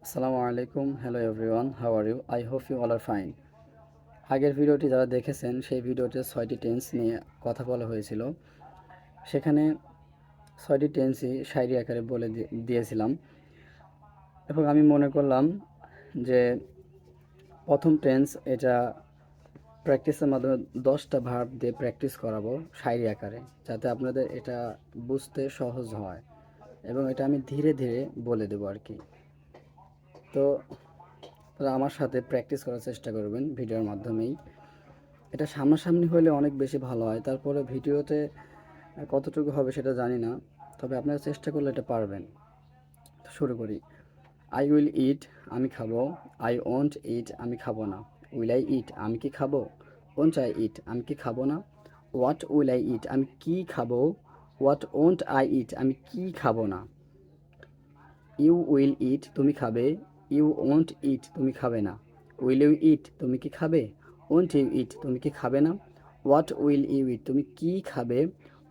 আসসালামু আলাইকুম, hello everyone, how are you? I hope you all are fine. আগের ভিডিওটি যারা দেখেছেন সেই ভিডিওতে 6টি টেন্স নিয়ে কথা বলা হয়েছিল। সেখানে 6টি টেন্সই শায়রি আকারে বলে দিয়েছিলাম এবং আমি মনে করলাম যে প্রথম টেন্স এটা প্র্যাকটিসের মাধ্যমে 10টা ভার্ব দিয়ে প্র্যাকটিস করাবো শায়রি আকারে, যাতে আপনাদের এটা বুঝতে সহজ হয় এবং এটা আমি ধীরে ধীরে বলে দেবো আর কি। তো আমার সাথে প্র্যাকটিস করার চেষ্টা করবেন ভিডিওর মাধ্যমেই। এটা সামনাসামনি হলে অনেক বেশি ভালো হয়। তারপরে ভিডিওতে কতটুকু হবে সেটা জানি না, তবে আপনারা চেষ্টা করলে এটা পারবেন। তো শুরু করি। আই উইল ইট, আমি খাবো। আই ওন্ট ইট, আমি খাবো না। উইল আই ইট, আমি কি খাবো। ওন্ট আই ইট, আমি কি খাবো না। হোয়াট উইল আই ইট, আমি কি খাবো। হোয়াট ওন্ট আই ইট, আমি কি খাবো না। ইউ উইল ইট, তুমি খাবে। ইউ ওন্ট ইট, তুমি খাবে না। উইল ইউ ইট, তুমি কি খাবে। ওন্ট ইউ ইট, তুমি কি খাবে না। হোয়াট উইল ইউ ইট, তুমি কি খাবে।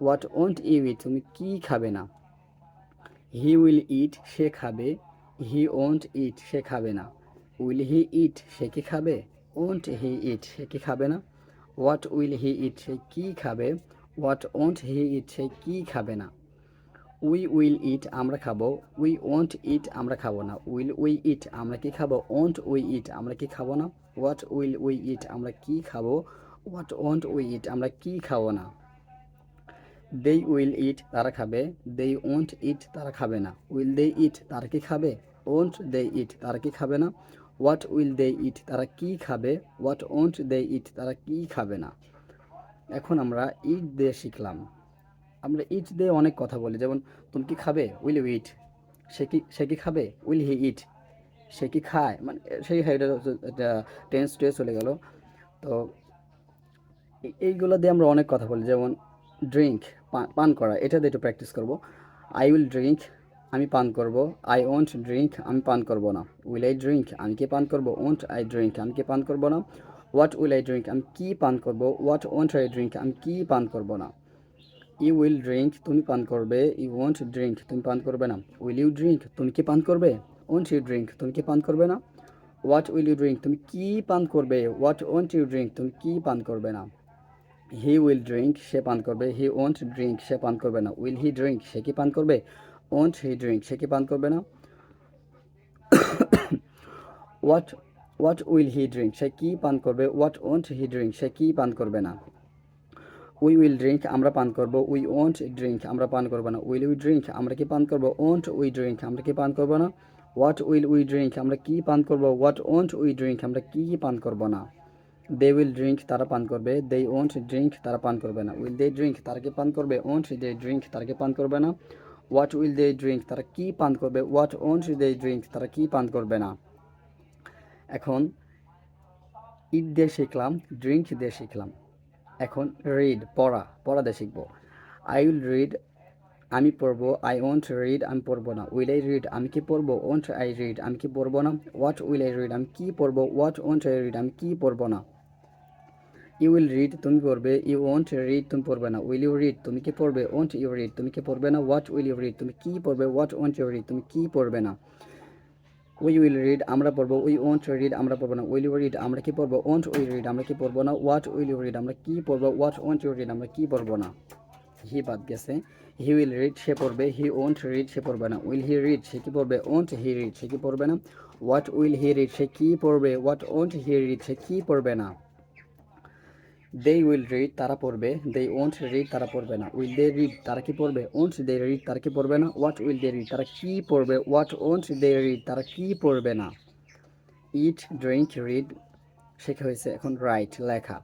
হোয়াট ওন্ট ইউ ইট, তুমি কি খাবে না। হি উইল ইট, সে খাবে। হি ওন্ট ইট, সে খাবে না। উইল হি ইট, সে কি খাবে। ওন্ট হি ইট, সে কি খাবে না। হোয়াট উইল হি ইট, সে কি খাবে। হোয়াট ওন্ট হি ইট, সে কি খাবে না। উই উইল ইট, আমরা খাবো। উই ওন্ট ইট, আমরা খাবো না। উইল উই ইট, আমরা কি খাবো। ওন্ট উই ইট, আমরা কি খাবো না। হোয়াট উইল উই ইট, আমরা কি খাবো। হোয়াট ওন্ট উই ইট, আমরা কি খাবো না। দে উইল ইট, তারা খাবে। দে ওন্ট ইট, তারা খাবে না। উইল দে ইট, তারা কি খাবে। ওন্ট দে ইট, তারা কি খাবে না। হোয়াট উইল দে ইট, তারা কি খাবে। হোয়াট ওন্ট দে ইট, তারা কি খাবে না। এখন আমরা ইট দিয়ে শিখলাম। আমরা ইট দিয়ে অনেক কথা বলি, যেমন তুমি কি খাবে। উইল ইউ ইট। সে কি খাবে। উইল হি ইট। সে কি খায়, মানে সেই খায়, এটা টেন্স টুয়ে চলে গেল। তো এইগুলো দিয়ে আমরা অনেক কথা বলি, যেমন ড্রিঙ্ক, পান করা, এটা দিয়ে একটু প্র্যাকটিস করব। আই উইল ড্রিঙ্ক, আমি পান করব। আই ওন্ট ড্রিঙ্ক, আমি পান করব না। উইল আই ড্রিঙ্ক, আমি কি পান করব। ওন্ট আই ড্রিঙ্ক, আমি কি পান করব না। হোয়াট উইল আই ড্রিঙ্ক, আমি কি পান করব। হোয়াট ওন্ট আই ড্রিঙ্ক, আমি কি পান করব না। ইউ উইল ড্রিঙ্ক, তুমি পান করবে। ইউ ওন্ট ড্রিঙ্ক, তুমি পান করবে না। উইল ইউ ড্রিঙ্ক, তুমি কি পান করবে। ওন্ট ইউ ড্রিঙ্ক, তুমি কি পান করবে না। হোয়াট উইল ইউ ড্রিঙ্ক, তুমি কি পান করবে। হোয়াট ওন্ট ইউ ড্রিঙ্ক, তুমি কি পান করবে না। হি উইল ড্রিঙ্ক, সে পান করবে। হি ওন্ট ড্রিঙ্ক, সে পান করবে না। উইল হি ড্রিঙ্ক, সে কি পান করবে। ওন্ট হি ড্রিঙ্ক, সে কি পান করবে না। What what will he drink, সে কি পান করবে। হোয়াট ওন্ট হি ড্রিঙ্ক, সে কি পান করবে না। উই উইল ড্রিঙ্ক, আমরা পান করব। উই ওন্ট ড্রিঙ্ক, আমরা পান করব না। উইল উই ড্রিঙ্ক, আমরা কি পান করব। ওন্ট উই ড্রিঙ্ক, আমরা কি পান করব না। হোয়াট উইল উই ড্রিঙ্ক, আমরা কি পান করব। হোয়াট ওন্ট উই ড্রিঙ্ক, আমরা কি পান করব না। দে উইল ড্রিঙ্ক, তারা পান করবে। দে ওন্ট ড্রিঙ্ক, তারা পান করবে না। উইল দে ড্রিঙ্ক, তারা কি পান করবে। ওন্ট দে ড্রিঙ্ক, তারা কি পান করবে না। হোয়াট উইল দে ড্রিঙ্ক, তারা কি পান করবে। হোয়াট ওন্ট দে ড্রিঙ্ক, তারা কি পান করবে না। এখন ইট দিয়ে শিখলাম, ড্রিঙ্ক দিয়ে শিখলাম। এখন রিড, পড়া, পড়া দিয়ে শিখবো। আই উইল রিড, আমি পড়বো। আই ওন্ট রিড, আমি পড়বো না। উইল আই রিড, আমি কি পড়বো। ওন্ট আই রিড, আমি কি পড়বো না। হোয়াট উইল আই রিড, আমি কি পড়বো। হোয়াট ওন্ট আই রিড, আমি কি পড়বো না। ইউ উইল রিড, তুমি পড়বে। ইউ ওন্ট রিড, তুমি পড়বে না। উইল ইউ রিড, তুমি কি পড়বে। ওন্ট ইউ রিড, তুমি কি পড়বে না। হোয়াট উইল ইউ রিড, তুমি কি পড়বে। হোয়াট ওন্ট ইউ রিড, তুমি কি পড়বে না। উই উইল রিড, আমরা পড়বো। উই ওন্ট রিড, আমরা পড়বো না। উইল ইউ রিড, আমরা কি পড়বো। ওন্ট উই রিড, আমরা কি পড়বো না। হোয়াট উইল ইউ রিড, আমরা কি পড়বো। হোয়াট ওন্ট ইউ রিড, আমরা কি পড়বো না। হি বাদ গেছে। হি উইল রিড, সে পড়বে। হি ওন্ট রিড, সে পড়বে না। উইল হি রিড, সে কি পড়বে। ওন্ট হি রিড, সে কি পড়বে না। হোয়াট উইল হি রিড, সে কি পড়বে। হোয়াট ওন্ট হি রিড, সে কি পড়বে না। দে উইল রিড, তারা পড়বে। দে ওন্ট রিড, তারা পড়বে না। উইল দে রিড, তারা কি পড়বে। ওন্ট দে রিড, তারা কি পড়বে না। হোয়াট উইল দে রিড, তারা কি পড়বে। হোয়াট ওন্ট দে রিড, তারা কি পড়বে না। ইট, ড্রিঙ্ক, রিড শেখা হয়েছে। এখন রাইট, লেখা।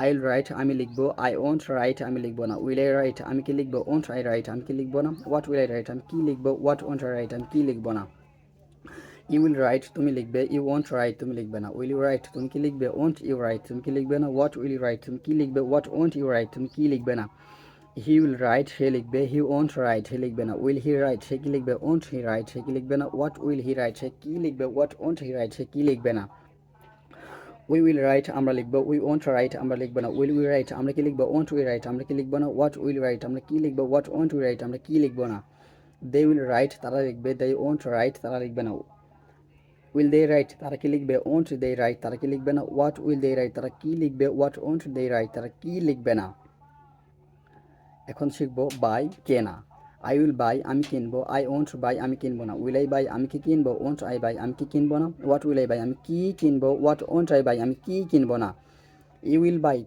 আই উইল রাইট, আমি লিখবো। আই ওন্ট রাইট, আমি লিখবো না। উইল আই রাইট, আমি কি লিখবো। ওন্ট আই রাইট, আমি কি লিখবো না। হোয়াট উইল আই রাইট, আমি কি লিখবো। হোয়াট ওন্ট আই রাইট, আমি কি লিখবো না। ইউ উইল রাইট, তুমি লিখবে। ইউ ওন্ট রাইট, তুমি লিখবে না। উইল ইউ রাইট, তুমি কি লিখবে। ওন্ট ইউ রাইট, তুমি কি লিখবে না। হোয়াট উইল ইউ রাইট, তুমি কি লিখবে। হোয়াট ওন্ট ইউ রাইট, তুমি কি লিখবে না। হি উইল রাইট, সে লিখবে। হি ওন্ট রাইট, সে লিখবে না। উইল হি রাইট, সে কি লিখবে। ওন্ট হি রাইট, সে কি লিখবে না। হোয়াট উইল হি রাইট, সে কি লিখবে। হোয়াট ওন্ট হি রাইট, সে কি লিখবে না। উই উইল রাইট, আমরা লিখবো। উই ওন্ট রাইট, আমরা লিখবো না। উইল উই রাইট, আমরা কি লিখবো। ওন্ট উই রাইট, আমরা কি লিখবো না। হোয়াট উইল রাইট, আমরা কি লিখবো। হোয়াট ওন্ট উই রাইট, আমরা কি লিখবো না। দে উইল রাইট, তারা লিখবে। দে ওন্ট রাইট, তারা লিখবে না। উইল দে রাইট, তারা কি লিখবে? ওন্ট দে রাইট, তারা কি লিখবে না? হোয়াট উইল দে রাইট, তারা কি লিখবে? হোয়াট ওন্ট দে রাইট, তারা কি লিখবে না? এখন শিখবো বাই, কেনা। আই উইল বাই, আমি কিনবো। আই ওন্ট বাই, আমি কিনবো না। উইল আই বাই, আমি কি কিনবো? ওন্ট আই বাই, আমি কি কিনবো না? হোয়াট উইল আই বাই, আমি কি কিনবো? হোয়াট ওন্ট আই বাই, আমি কি কিনবো না? ইউ উইল বাই,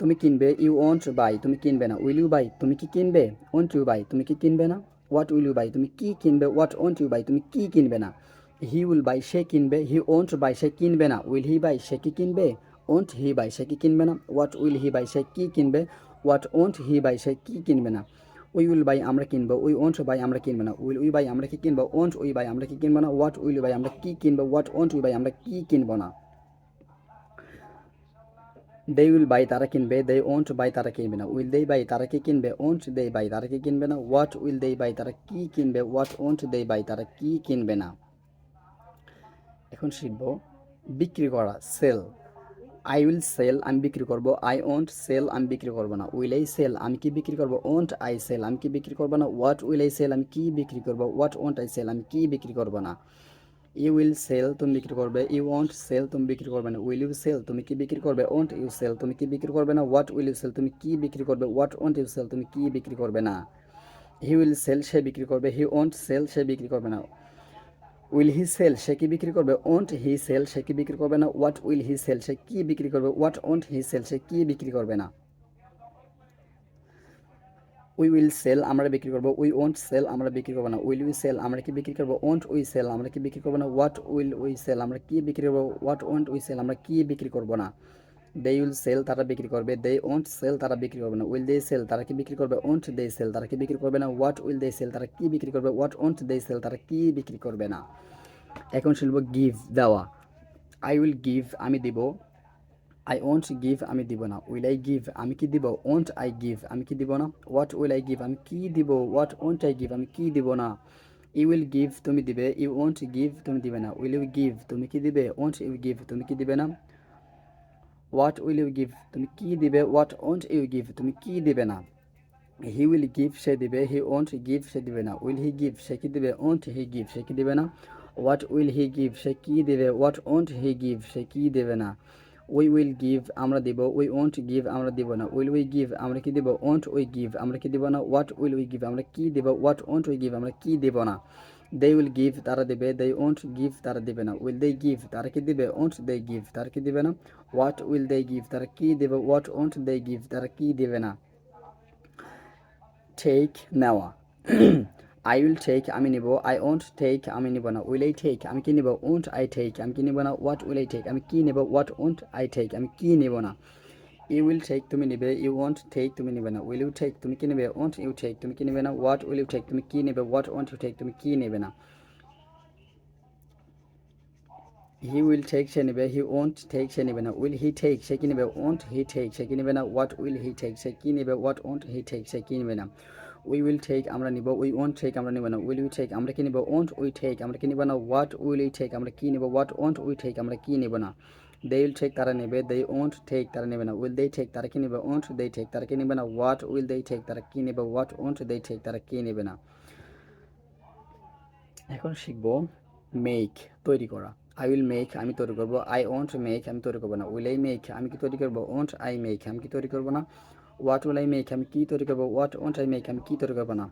তুমি কিনবে। ইউ ওন্ট বাই, তুমি কিনবে না। উইল ইউ বাই, তুমি কি কিনবে? ওন্ট ইউ বাই, তুমি কি কিনবে না? হোয়াট উইল ইউ বাই, তুমি কি কিনবে? হোয়াট ওন্ট ইউ বাই, তুমি কি কিনবে না? হি উইল বাই, সে কিনবে। হি ওন্ট বাই, সে কিনবে না। উইল হি বাই, সে কি কিনবে? ওন্ট হি বাই, সে কি কিনবে না? হোয়াট উইল হি বাই, সে কি কিনবে? হোয়াট ওন্ট হি বাই, সে কি কিনবে না? উই উইল বাই, আমরা কিনবো। উই ওন্ট বাই, আমরা কিনবো না। উইল উই বাই, আমরা কি কিনবো? ওন্ট উই বাই, আমরা কি কিনবো না? হোয়াট উইল বাই, আমরা কি কিনবো? হোয়াট ওন্ট উই বাই, আমরা কি কিনবো না? দে উইল বাই, তারা কিনবে। দে ওন্ট বাই, তারা কিনবে না। উইল দে বাই, তারা কি কিনবে? ওন্ট দে বাই, তারা কি কিনবে না? হোয়াট উইল দে বাই, তারা কি কিনবে? হোয়াট ওন্ট দে বাই, তারা কি কিনবে না? এখন শিখব বিক্রি করা, সেল। আই উইল সেল, আমি বিক্রি করব। আই ওন্ট সেল, আমি বিক্রি করব না। উইল আই সেল, আমি কি বিক্রি করব? ওন্ট আই সেল, আমি কি বিক্রি করব না? হোয়াট উইল আই সেল, আমি কি বিক্রি করব? হোয়াট ওন্ট আই সেল, আমি কি বিক্রি করব না? ইউ উইল সেল, তুমি বিক্রি করবে। ইউ ওন্ট সেল, তুমি বিক্রি করবে না। উইল ইউ সেল, তুমি কি বিক্রি করবে? ওন্ট ইউ সেল, তুমি কি বিক্রি করবে না? হোয়াট উইল ইউ সেল, তুমি কি বিক্রি করবে? হোয়াট ওন্ট ইউ সেল, তুমি কি বিক্রি করবে না? হি উইল সেল, সে বিক্রি করবে। হি ওন্ট সেল, সে বিক্রি করবে না। উইল হি সেল, সে কি বিক্রি করবে? ওন্ট হি সেল, সে কি বিক্রি করবে না? হোয়াট উইল হি সেল, সে কি বিক্রি করবে? হোয়াট ওন্ট হি সেল, সে কি বিক্রি করবে না? উই উইল সেল, আমরা বিক্রি করবো। উই ওন্ট সেল, আমরা বিক্রি করবো না। উইল উই সেল, আমরা কি বিক্রি করবো? ওন্ট উই সেল, আমরা কি বিক্রি করবো না? হোয়াট উইল উই সেল, আমরা কি বিক্রি করবো? হোয়াট ওন্ট উই সেল, আমরা কি বিক্রি করবো না? দে উইল সেল, তারা বিক্রি করবে। দে ওন্ট সেল, তারা বিক্রি করবে না। উইল দে সেল, তারা কি বিক্রি করবে? ওন্ট দে সেল, তারা কি বিক্রি করবে না? হোয়াট উইল দে সেল, তারা কি বিক্রি করবে? হোয়াট ওন্ট দে সেল, তারা কি বিক্রি করবে না? এখন শুনবো গিভ, দেওয়া। আই উইল গিভ, আমি দিব। আই ওন্ট গিভ, আমি দিব না। উইল আই গিভ, আমি কি দিব? ওন্ট আই গিভ, আমি কি দিব না? হোয়াট উইল আই গিভ, আমি কি দিব? হোয়াট ওন্ট আই গিভ, আমি কি দিব না? ইউ উইল গিভ, তুমি দিবে। ইউ ওন্ট গিভ, তুমি দিবে না। উইল ইউ গিভ, তুমি কি দিবে? ওন্ট ইউ গিভ, তুমি কি দিবে না? হোয়াট উইল ইউ গিভ, তুমি কি দিবে? হোয়াট ওন্ট ইউ গিভ, তুমি কি দিবে না? হি উইল গিভ, সে দিবে। হি ওন্ট গিভ, সে দিবে না। উইল হি গিভ, সে কি দিবে? ওন্ট হি গিভ, সে কি দিবে না? হোয়াট উইল হি গিভ, সে কি দিবে? হোয়াট ওন্ট হি গিভ, সে কি দেবে না? উই উইল গিভ, আমরা দিব। উই ওন্ট গিভ, আমরা দিব না। উইল উই গিভ, আমরা কি দিব? ওন্ট উই গিভ, আমরা কি দিব না? হোয়াট উইল উই গিভ, আমরা কি দিব? হোয়াট ওন্ট উই গিভ, আমরা কি দিব না? দে উইল গিভ, তারা দেবে। দে ওন্ট গিভ, তারা দিবে না। উইল দে গিভ, তারা কি দিবে? ওন্ট দে গিভ, তারা কি দিবে না? হোয়াট উইল দে গিভ, তারা কি দেবে? হোয়াট ওন্ট দে গিভ, তারা কি দেবে না? টেক, নেওয়া। আই উইল টেক, আমি নিব। আই ওন্ট টেক, আমি নিব না। উইল আই টেক, আমি কি নিব? ওন্ট আই টেক, আমি কি নিব না? হোয়াট উইল আই টেক, আমি কি নেব? হোয়াট ওন্ট আই টেক, আমি কি নেব না? ইউ উইল টেক, তুমি নিবে। ইউ ওন্ট টেক, তুমি নিবে না। উইল ইউ টেক, তুমি কি নেবে? ওন্ট ইউ টেক, তুমি কি নেবে না? হোয়াট উইল ইউ টেক, তুমি কি নেবে? হোয়াট ওন্ট ইউ টেক, তুমি কি নেবে না? হি উইল টেক, সে নেবে। হি ওন্ট টেক, সে নেবে না। উইল হি টেক, সে কি নেবে? ওন্ট হি টেক, সে কি নেবে না? হোয়াট উইল হি টেক, সে কি নেবে? হোয়াট ওন্ট হি টেক, সে কি নেবে না? উই উইল টেক, আমরা নিব। উই ওন্ট টেক, আমরা নিব না। উইল ইউ টেক, আমরা কি নিব? ওন্ট উই টেক, আমরা কি নিব না? হোয়াট উইল ইউ টেক, আমরা কি নিব? হোয়াট ওন্ট উই টেক, আমরা কি নিব না? দে উইল টেক, তারা নেবে। দে ওন্ট টেক, তারা নেবে না। উইল দে টেক, তারা কি নেবে? ওন্ট দে টেক, তারা কি নেবে না? হোয়াট উইল দে টেক, তারা কি নেবে? হোয়াট ওন্ট দে টেক, তারা কি নেবে না? এখন শিখব মেক, তৈরি করা। আই উইল মেক, আমি তৈরি করবো। আই ওন্ট মেক, আমি তৈরি করবো না। উইল আই মেক, আমি কি তৈরি করবো? ওন্ট আই মেক, আমি কি তৈরি করবো না? হোয়াট উইল আই মেক, আমি কি তৈরি করবো? হোয়াট ওন্ট আই মেক, আমি কি তৈরি করবো না?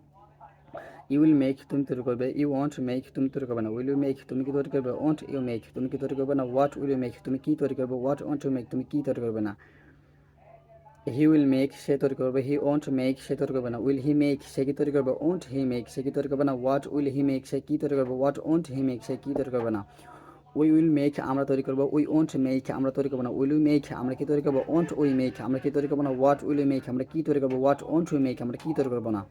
ইউ উইল মেক, তুমি তৈরি করবে। ইউ ওন্ট মেক, তুমি তৈরি করবে না। উইল ইউ মেক, তুমি কি তৈরি করবে? ওন্ট ইউ মেক, তুমি কি তৈরি করবে না? হোয়াট উইল ইউ মেক, তুমি কি তৈরি করবে? হোয়াট ওন্ট ইউ মেক, তুমি কি তৈরি করবে না? হি উইল মেক, সে তৈরি করবে। হি ওন্ট মেক, সে তৈরি করবে না। উইল হি মেক, সে কি তৈরি করবে? ওন্ট হি মেক, সে কি তৈরি করবে না? হোয়াট উইল হি মেক, সে কি তৈরি করবে? হোয়াট ওন্ট হি মেক, সে কি তৈরি করবে না? উই উইল মেক, আমরা তৈরি করবো। উই ওন্ট মেক, আমরা তৈরি করবো না। উইল উই মেক, আমরা কি তৈরি করবো? ওন্ট উই মেক, আমরা কি তৈরি করবো না? হোয়াট উইল উই মেক, আমরা কি তৈরি করবো? হোয়াট ওন্ট উই মেক, আমরা কি তৈরি করবো না?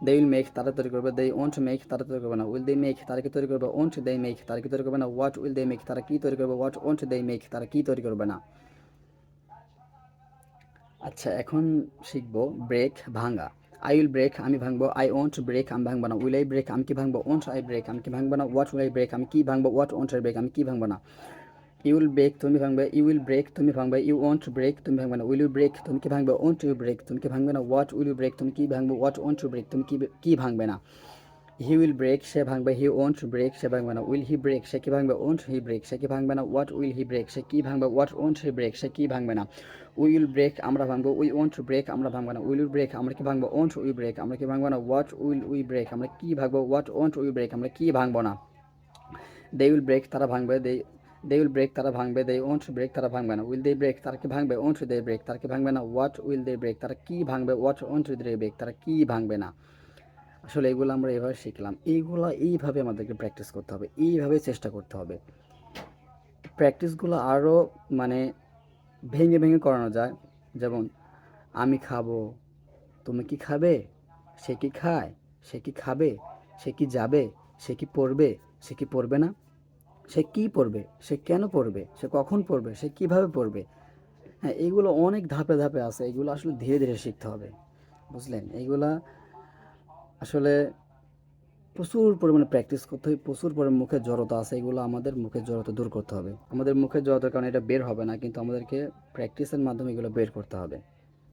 দে উইল মেক, তারা তৈরি করবে। দে ওন্ট মেক, তারা তৈরি করবে না। উইল দে মেক, তারা কি তৈরি করবে? ওন্ট দে মেক, তারা কি তৈরি করবে না? হোয়াট উইল দে মেক, তারা কি তৈরি করবে? হোয়াট ওন্ট দে মেক, তারা কি তৈরি করবে না? আচ্ছা, এখন শিখবো ব্রেক, ভাঙা। আই উইল ব্রেক, আমি ভাঙবো। আই ওন্ট ব্রেক, আমি ভাঙবো না। উইল আই ব্রেক, আমি কি ভাঙবো? ওন্ট আই ব্রেক, আমি কি ভাঙবো না? হোয়াট উইল আই ব্রেক, আমি কি ভাঙবো? হোয়াট ওন্ট আই ব্রেক, আমি কি ভাঙবো না? ইউ উইল ব্রেক, তুমি ভাঙবে। ইউ উইল ব্রেক, তুমি ভাঙবে। ইউ ওন্ট ব্রেক, তুমি ভাঙবে না। উইল ইউ ব্রেক, তুমি কি ভাঙবে? ওন্ট ইউ ব্রেক, তুমি কি ভাঙবে না? হোয়াট উইল ইউ ব্রেক, তুমি কি ভাঙবে? হোয়াট ওন্ট ইউ ব্রেক, তুমি কি ভাঙবে না? হি উইল ব্রেক, সে ভাঙবে। হি ওন্ট ব্রেক, সে ভাঙবে না। উইল হি ব্রেক, সে কি ভাঙবে। ওন্ট হি ব্রেক, সে কি ভাঙবে না। হোয়াট উইল হি ব্রেক, সে কি ভাঙবে। হোয়াট ওন্ট হি ব্রেক, সে কি ভাঙবে না। উই উইল ব্রেক, আমরা ভাঙবো। উই ওন্ট ব্রেক, আমরা ভাঙবো না। উইল উইল ব্রেক, আমরা কি ভাঙবো। ওন্ট উই ব্রেক, আমরা কি ভাঙবো না। হোয়াট উইল উই ব্রেক, আমরা কি ভাঙবো। হোয়াট ওন্ট উই ব্রেক, আমরা কি ভাঙবো না। দে উইল ব্রেক, তারা ভাঙবে। দে উইল ব্রেক, তারা ভাঙবে। দে ওন্ট ব্রেক, তারা ভাঙবে না। উইল দে ব্রেক, তারা কি ভাঙবে। ওন্ট দে ব্রেক, তারা কি ভাঙবে না। হোয়াট উইল দে ব্রেক, তারা কি ভাঙবে। হোয়াট ওন্ট দে ব্রেক, তারা কি ভাঙবে না। আসলে এগুলো আমরা এভাবে শিখলাম, এইগুলো এইভাবে আমাদেরকে প্র্যাকটিস করতে হবে, এইভাবে চেষ্টা করতে হবে। প্র্যাকটিসগুলো আরও মানে ভেঙে ভেঙে করানো যায়। যেমন আমি খাবো, তুমি কি খাবে, সে কি খায়, সে কি খাবে, সে কি যাবে, সে কি পড়বে, সে কি পড়বে না, সে কি পড়বে, সে কেন পড়বে, সে কখন পড়বে, সে কিভাবে পড়বে। হ্যাঁ, এইগুলো অনেক ধাপে ধাপে আছে, এগুলো আসলে ধীরে ধীরে শিখতে হবে, বুঝলেন। এইগুলা আসলে প্রচুর পরিমাণে প্র্যাকটিস করতে হবে, প্রচুর পরিমাণে মুখের জড়তা আছে, এগুলো আমাদের মুখের জড়তা দূর করতে হবে। আমাদের মুখের জড়তার কারণে এটা বের হবে না, কিন্তু আমাদেরকে প্র্যাকটিসের মাধ্যমে এগুলো বের করতে হবে।